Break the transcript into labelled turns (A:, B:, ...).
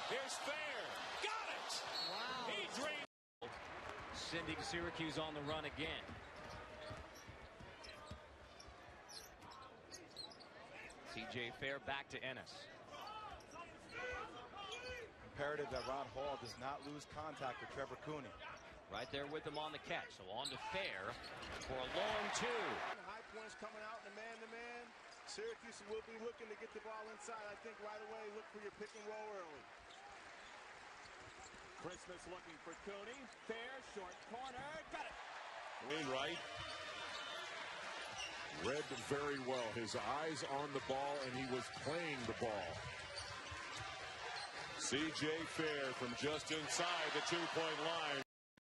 A: Here's Fair. Got it!
B: Wow.
A: He drained.
C: Sending Syracuse on the run again. TJ Fair back to Ennis.
D: Imperative that Ron Hall does not lose contact with Trevor Cooney.
C: Right there with him on the catch. So on to Fair for a long two.
E: High points coming out in the man-to-man. Syracuse will be looking to get the ball inside. I think right away, look for your pick and roll early.
A: Christmas looking for Cooney. Fair, short corner. Got it.
F: Wainwright read very well. His eyes on the ball, and he was playing the ball. C.J. Fair from just inside the two-point line.